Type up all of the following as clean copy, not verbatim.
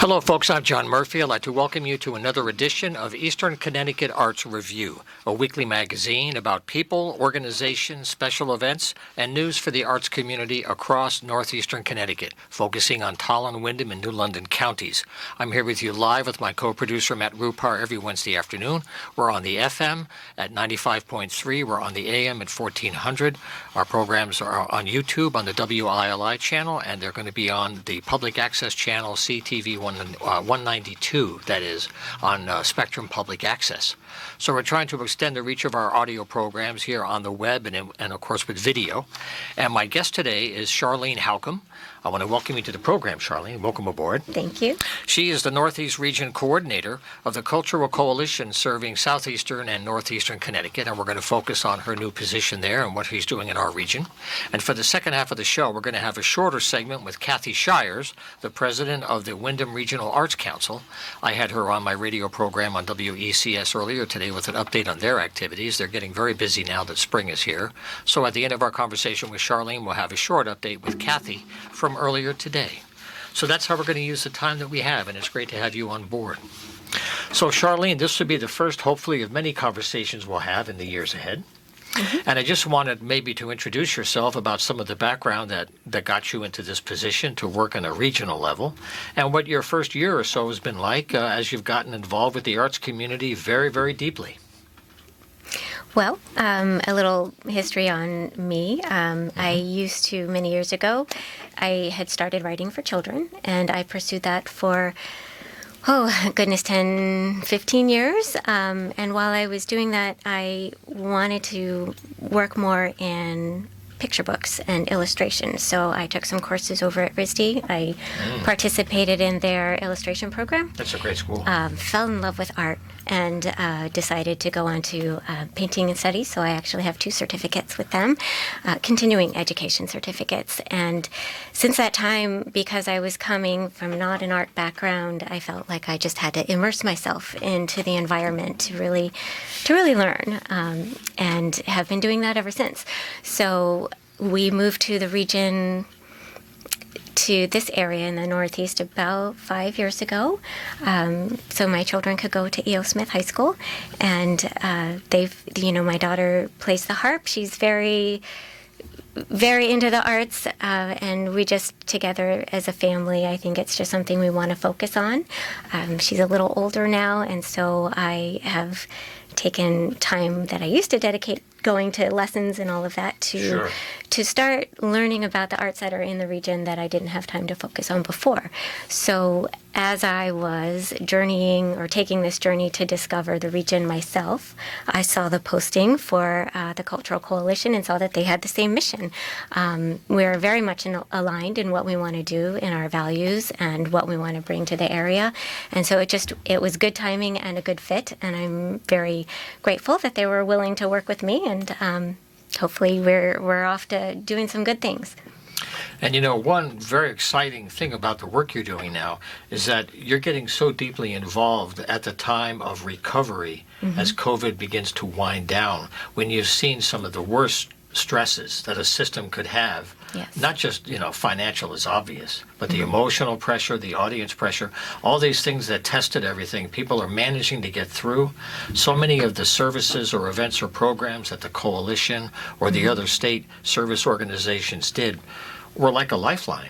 Hello, folks. I'm John Murphy. I'd like to welcome you to another edition of Eastern Connecticut Arts Review, a weekly magazine about people, organizations, special events, and news for the arts community across northeastern Connecticut, focusing on Tolland, Windham, and New London counties. I'm here with you live with my co-producer, Matt Rupar, every Wednesday afternoon. We're on the FM at 95.3. We're on the AM at 1400. Our programs are on YouTube on the WILI channel, and they're going to be on the public access channel, CTV 192, that is, on Spectrum Public Access. So we're trying to extend the reach of our audio programs here on the web and of course, with video. And my guest today is Charlene Howcom. I want to welcome you to the program, Charlene. Welcome aboard. Thank you. She is the Northeast Region Coordinator of the Cultural Coalition serving Southeastern and Northeastern Connecticut, and we're going to focus on her new position there and what she's doing in our region. And for the second half of the show, we're going to have a shorter segment with Kathy Shires, the president of the Windham Regional Arts Council. I had her on my radio program on WECS earlier today with an update on their activities. They're getting very busy now that spring is here. So at the end of our conversation with Charlene, we'll have a short update with Kathy from earlier today. So that's how we're going to use the time that we have, and it's great to have you on board. So Charlene, this will be the first, hopefully, of many conversations we'll have in the years ahead. Mm-hmm. And I just wanted maybe to introduce yourself about some of the background that got you into this position to work on a regional level, and what your first year or so has been like as you've gotten involved with the arts community very, very deeply. Well, a little history on me. I used to, many years ago, I had started writing for children, and I pursued that for, 10, 15 years. And while I was doing that, I wanted to work more in picture books and illustrations. So I took some courses over at RISD. I participated in their illustration program. That's a great school. Fell in love with art and decided to go on to painting and studies. So I actually have 2 certificates with them, continuing education certificates. And since that time, because I was coming from not an art background, I felt like I just had to immerse myself into the environment to really learn, and have been doing that ever since. So we moved to the region, to this area in the Northeast about 5 years ago, so my children could go to E.O. Smith High School, and my daughter plays the harp. She's very, very into the arts, and we just together as a family, I think it's just something we want to focus on. She's a little older now, and so I have taken time that I used to dedicate going to lessons and all of that to start learning about the arts that are in the region that I didn't have time to focus on before. So as I was journeying or taking this journey to discover the region myself, I saw the posting for the Cultural Coalition and saw that they had the same mission. We're very much aligned in what we want to do, in our values, and what we want to bring to the area. And so it was good timing and a good fit, and I'm very grateful that they were willing to work with me, and hopefully we're off to doing some good things. And one very exciting thing about the work you're doing now is that you're getting so deeply involved at the time of recovery as COVID begins to wind down, when you've seen some of the worst stresses that a system could have. Yes. Not just, financial is obvious, but the emotional pressure, the audience pressure, all these things that tested everything, people are managing to get through. So many of the services or events or programs that the coalition or the other state service organizations did were like a lifeline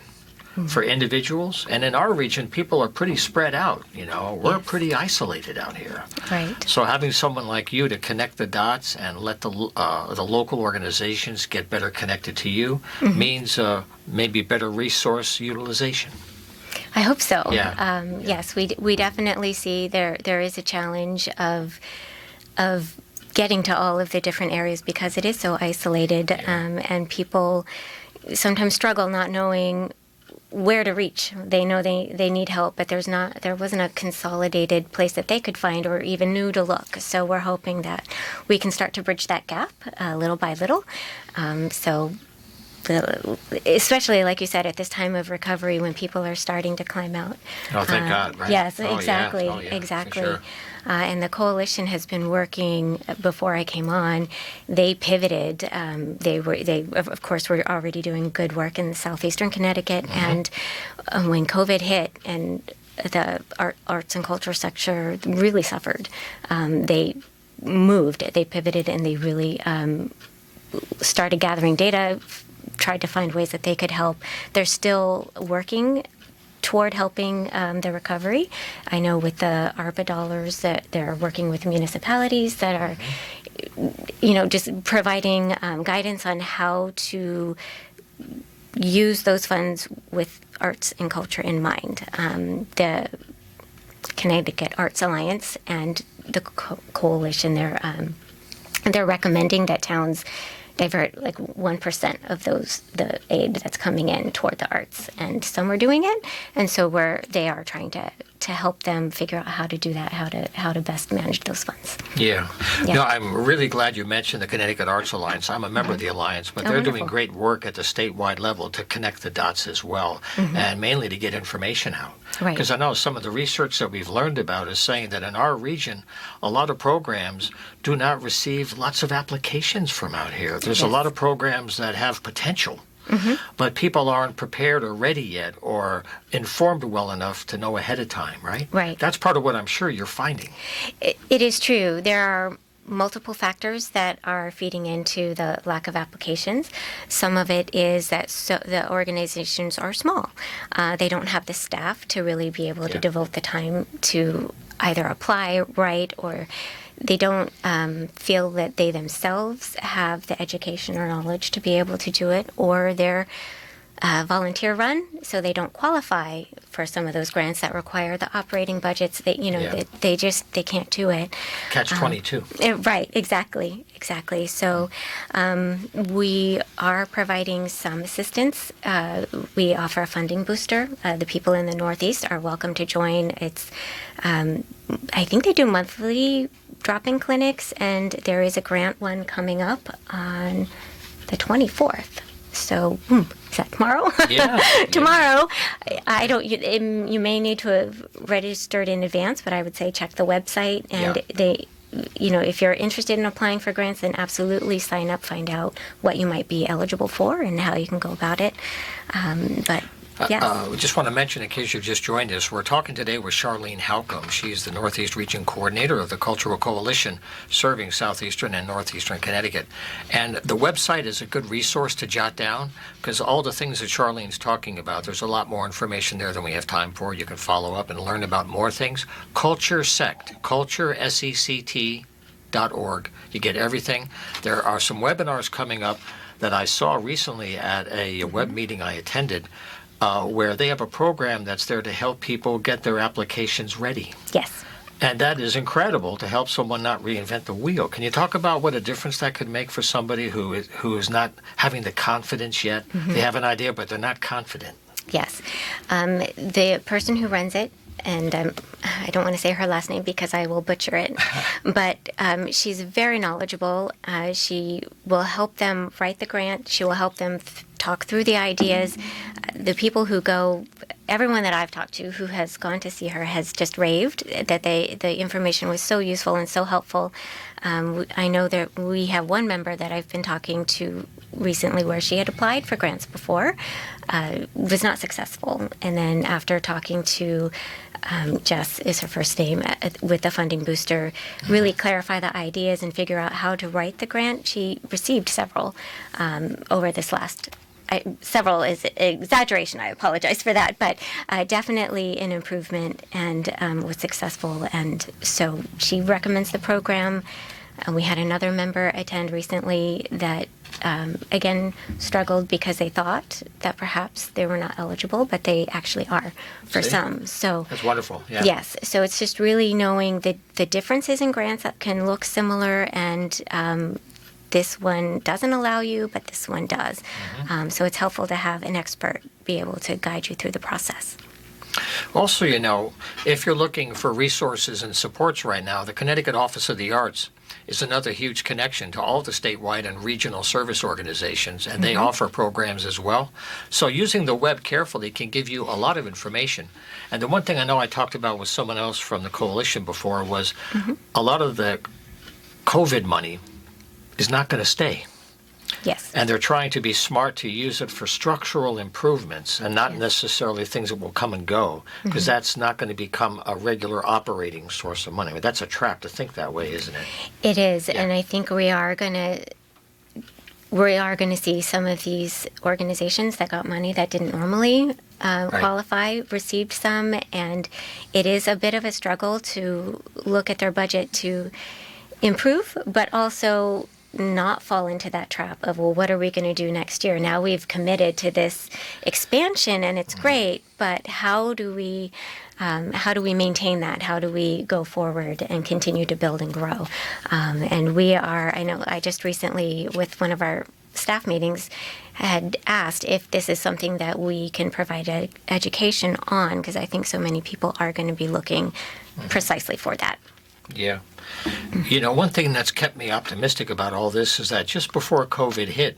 for individuals. And in our region, people are pretty spread out, We're pretty isolated out here. Right. So having someone like you to connect the dots and let the local organizations get better connected to you means maybe better resource utilization. I hope so. Yeah. Yes, we definitely see there is a challenge of getting to all of the different areas because it is so isolated, and people sometimes struggle not knowing where to reach. They know they need help, but there wasn't a consolidated place that they could find or even knew to look. So we're hoping that we can start to bridge that gap little by little. Especially, like you said, at this time of recovery when people are starting to climb out. Oh, thank God, right? Yes, Oh, exactly, yeah. Oh, yeah, exactly. for sure. And the coalition has been working. Before I came on, they pivoted. They of course were already doing good work in southeastern Connecticut, and when COVID hit and the arts and culture sector really suffered. They pivoted, and they really started gathering data, tried to find ways that they could help. They're still working toward helping the recovery. I know with the ARPA dollars that they're working with municipalities that are, just providing guidance on how to use those funds with arts and culture in mind. The Connecticut Arts Alliance and the coalition, they're recommending that towns divert like 1% of the aid that's coming in toward the arts, and some are doing it, and so they are trying to help them figure out how to do that, how to best manage those funds. Yeah. No, I'm really glad you mentioned the Connecticut Arts Alliance. I'm a member of the Alliance, but they're wonderful. doing great work at the statewide level to connect the dots as well, and mainly to get information out. Right. Because I know some of the research that we've learned about is saying that in our region, a lot of programs do not receive lots of applications from out here. There's a lot of programs that have potential, but people aren't prepared or ready yet or informed well enough to know ahead of time, right? Right. That's part of what I'm sure you're finding. It is true. There are multiple factors that are feeding into the lack of applications. Some of it is that the organizations are small. They don't have the staff to really be able to devote the time to either apply, write, or they don't feel that they themselves have the education or knowledge to be able to do it, or they're volunteer run, so they don't qualify for some of those grants that require the operating budgets. They can't do it. Catch-22. Right, exactly. So we are providing some assistance. We offer a funding booster. The people in the Northeast are welcome to join. It's, I think they do monthly drop-in clinics, and there is a grant one coming up on the 24th. So, is that tomorrow? Yeah. Tomorrow. I don't. You may need to have registered in advance, but I would say check the website, and they. If you're interested in applying for grants, then absolutely sign up, find out what you might be eligible for, and how you can go about it. Yes. We just want to mention, in case you've just joined us, we're talking today with Charlene Halcomb. She's the Northeast Region Coordinator of the Cultural Coalition serving Southeastern and Northeastern Connecticut. And the website is a good resource to jot down, because all the things that Charlene's talking about, there's a lot more information there than we have time for. You can follow up and learn about more things. culturesect.org. You get everything. There are some webinars coming up that I saw recently at a web meeting I attended, where they have a program that's there to help people get their applications ready. Yes. And that is incredible, to help someone not reinvent the wheel. Can you talk about what a difference that could make for somebody who is not having the confidence yet? They have an idea, but they're not confident. Yes. The person who runs it, and I don't want to say her last name because I will butcher it, but she's very knowledgeable. She will help them write the grant. She will help them talk through the ideas. The people who go, everyone that I've talked to who has gone to see her has just raved that the information was so useful and so helpful. I know that we have one member that I've been talking to recently where she had applied for grants before, was not successful. And then after talking to Jess is her first name, with the funding booster, really clarify the ideas and figure out how to write the grant. She received several over this last. Several is exaggeration. I apologize for that, but definitely an improvement, and was successful. And so she recommends the program. We had another member attend recently that, again, struggled because they thought that perhaps they were not eligible, but they actually are for some. So that's wonderful. Yeah. Yes. So it's just really knowing the differences in grants that can look similar, and this one doesn't allow you, but this one does. So it's helpful to have an expert be able to guide you through the process. Also, if you're looking for resources and supports right now, the Connecticut Office of the Arts is another huge connection to all the statewide and regional service organizations, and they offer programs as well. So using the web carefully can give you a lot of information. And the one thing I know I talked about with someone else from the coalition before was a lot of the COVID money is not going to stay. Yes. And they're trying to be smart to use it for structural improvements and not necessarily things that will come and go, because that's not going to become a regular operating source of money. I mean, that's a trap to think that way, isn't it? It is, Yeah. and I think we are going to see some of these organizations that got money that didn't normally qualify, received some, and it is a bit of a struggle to look at their budget to improve, but also not fall into that trap of, well, what are we going to do next year? Now we've committed to this expansion, and it's great, but how do we maintain that? How do we go forward and continue to build and grow? And we are, I know I just recently, with one of our staff meetings, had asked if this is something that we can provide education on, because I think so many people are going to be looking precisely for that. Yeah. You know, one thing that's kept me optimistic about all this is that just before COVID hit,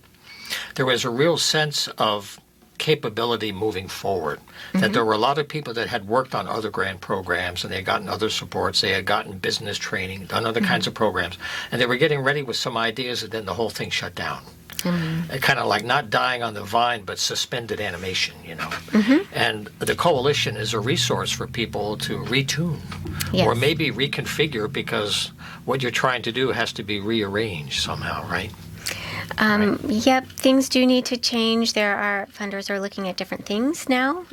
there was a real sense of capability moving forward. That there were a lot of people that had worked on other grant programs, and they had gotten other supports, they had gotten business training, done other kinds of programs, and they were getting ready with some ideas, and then the whole thing shut down. Kind of like not dying on the vine, but suspended animation, you know. And the coalition is a resource for people to retune or maybe reconfigure, because what you're trying to do has to be rearranged somehow, right? Yep, things do need to change. Funders are looking at different things now.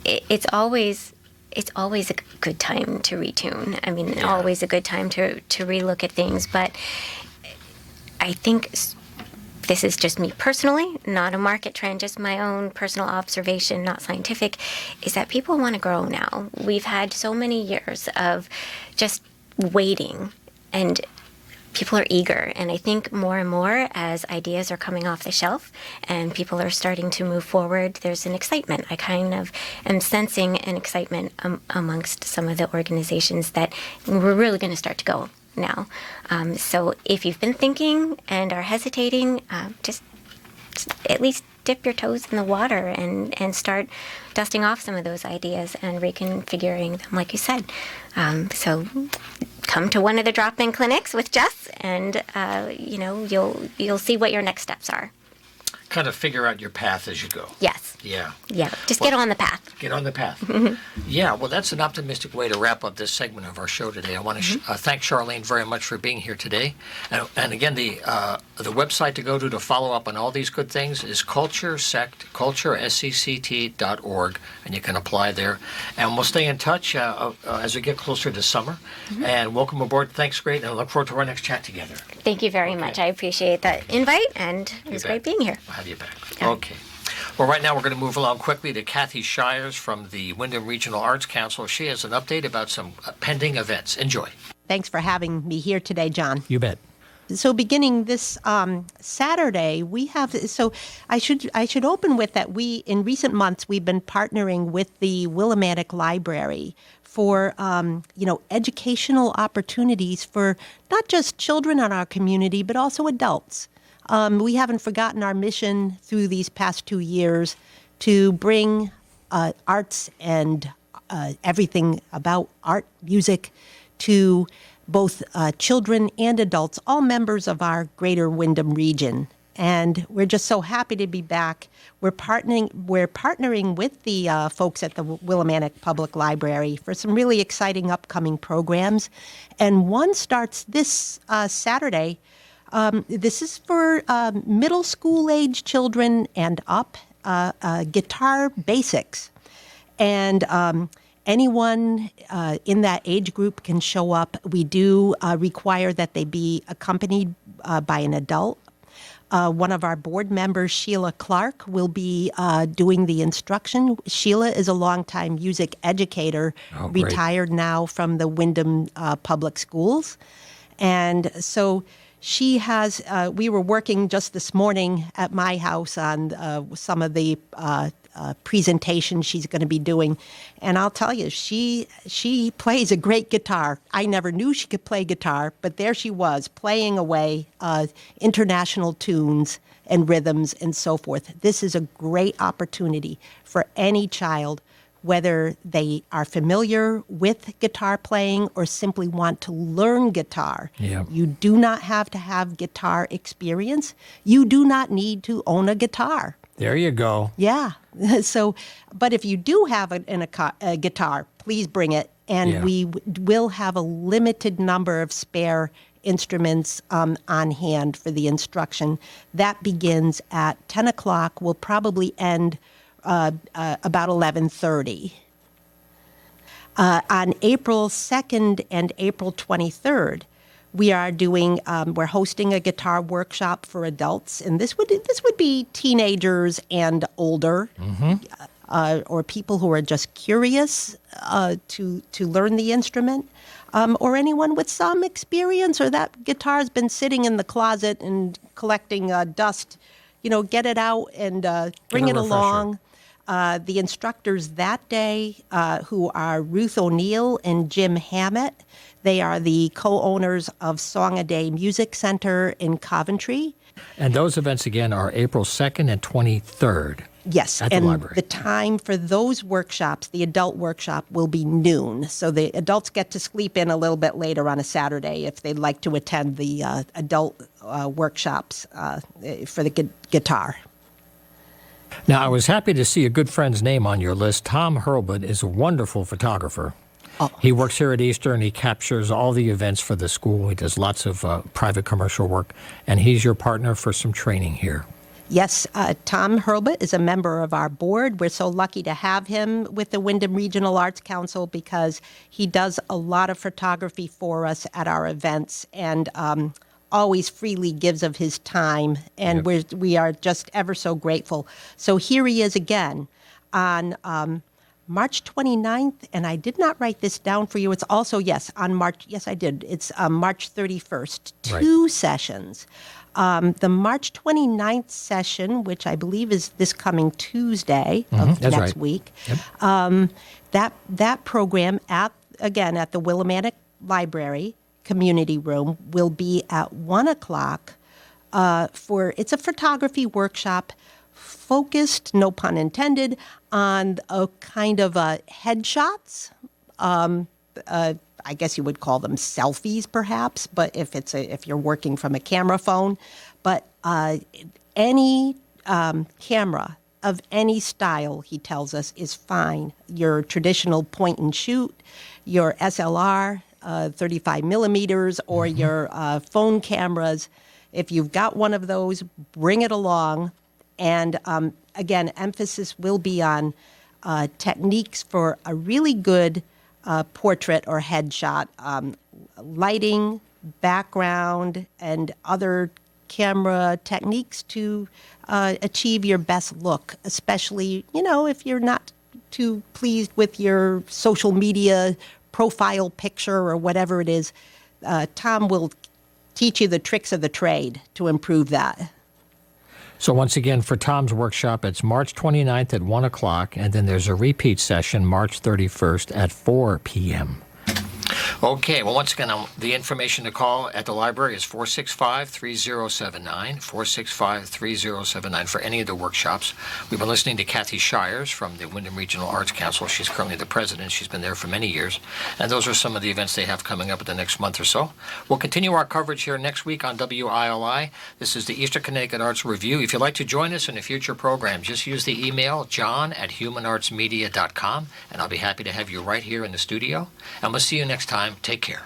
It's always a good time to retune. I mean, always a good time to relook at things, but I think this is just me personally, not a market trend, just my own personal observation, not scientific, is that people want to grow now. We've had so many years of just waiting, and people are eager. And I think more and more, as ideas are coming off the shelf and people are starting to move forward, there's an excitement. I kind of am sensing an excitement amongst some of the organizations that we're really going to start to go now. So if you've been thinking and are hesitating, just at least dip your toes in the water and start dusting off some of those ideas and reconfiguring them, like you said. So come to one of the drop-in clinics with Jess, and you'll see what your next steps are. Kind of figure out your path as you go. Yes. Yeah. Yeah. Just get on the path. Get on the path. Yeah, well, that's an optimistic way to wrap up this segment of our show today. I want to thank Charlene very much for being here today. And again, the website to go to follow up on all these good things is culturesect.org, and you can apply there. And we'll stay in touch as we get closer to summer. And welcome aboard. Thanks, great, and I look forward to our next chat together. Thank you very much. I appreciate that invite, and it was great being here. We'll have you back. Yeah. Okay. Well, right now we're going to move along quickly to Kathy Shires from the Wyndham Regional Arts Council. She has an update about some pending events. Enjoy. Thanks for having me here today, John. You bet. So beginning this Saturday, we have. So I should open with that. In recent months we've been partnering with the Willimantic Library for educational opportunities for not just children in our community but also adults. We haven't forgotten our mission through these past 2 years to bring arts and everything about art, music, to both children and adults, all members of our greater Wyndham region. And we're just so happy to be back. We're partnering with the folks at the Willimantic Public Library for some really exciting upcoming programs. And one starts this Saturday. This is for middle school age children and up, guitar basics. And anyone in that age group can show up. We do require that they be accompanied by an adult. One of our board members, Sheila Clark, will be doing the instruction. Sheila is a longtime music educator, retired now from the Wyndham Public Schools. And so she has, we were working just this morning at my house on some of the presentation she's going to be doing. And I'll tell you, she plays a great guitar. I never knew she could play guitar, but there she was playing away international tunes and rhythms and so forth. This is a great opportunity for any child whether they are familiar with guitar playing or simply want to learn guitar. Yeah. You do not have to have guitar experience. You do not need to own a guitar. There you go. Yeah. So, but if you do have a guitar, please bring it. And Yeah. we will have a limited number of spare instruments on hand for the instruction. That begins at 10 o'clock. Will probably end about 11:30. On April 2nd and April 23rd, we're hosting a guitar workshop for adults, and this would be teenagers and older, or people who are just curious to learn the instrument, or anyone with some experience, or that guitar's been sitting in the closet and collecting dust. Get it out and bring it refresher. along. The instructors that day, who are Ruth O'Neill and Jim Hammett, they are the co-owners of Song a Day Music Center in Coventry. And those events, again, are April 2nd and 23rd. Yes, At the and library. the time for those workshops, the adult workshop, will be noon. So the adults get to sleep in a little bit later on a Saturday if they'd like to attend the adult workshops for the guitar. Now, I was happy to see a good friend's name on your list. Tom Hurlbut is a wonderful photographer. Oh. He works here at Eastern. He captures all the events for the school. He does lots of private commercial work, and he's your partner for some training here. Yes, Tom Hurlbut is a member of our board. We're so lucky to have him with the Wyndham Regional Arts Council because he does a lot of photography for us at our events and always freely gives of his time, and we are just ever so grateful. So here he is again on March 29th, and I did not write this down for you. It's also, on March, yes, I did. It's March 31st, two sessions. The March 29th session, which I believe is this coming Tuesday of next week, that program at the Willimantic Library Community Room will be at 1 o'clock it's a photography workshop focused, no pun intended, on a kind of headshots. I guess you would call them selfies, perhaps, but if you're working from a camera phone, but any camera of any style, he tells us, is fine. Your traditional point and shoot, your SLR, 35 millimeters, or your phone cameras. If you've got one of those, bring it along. And again, emphasis will be on techniques for a really good portrait or headshot, lighting, background, and other camera techniques to achieve your best look, especially, if you're not too pleased with your social media profile picture or whatever it is. Tom will teach you the tricks of the trade to improve that. So once again, for Tom's workshop, it's March 29th at 1 o'clock, and then there's a repeat session March 31st at 4 p.m. Okay, well, once again, the information to call at the library is 465-3079, 465-3079 for any of the workshops. We've been listening to Kathy Shires from the Wyndham Regional Arts Council. She's currently the president. She's been there for many years. And those are some of the events they have coming up in the next month or so. We'll continue our coverage here next week on WILI. This is the Eastern Connecticut Arts Review. If you'd like to join us in a future program, just use the email john@humanartsmedia.com, and I'll be happy to have you right here in the studio. And we'll see you next time. Take care.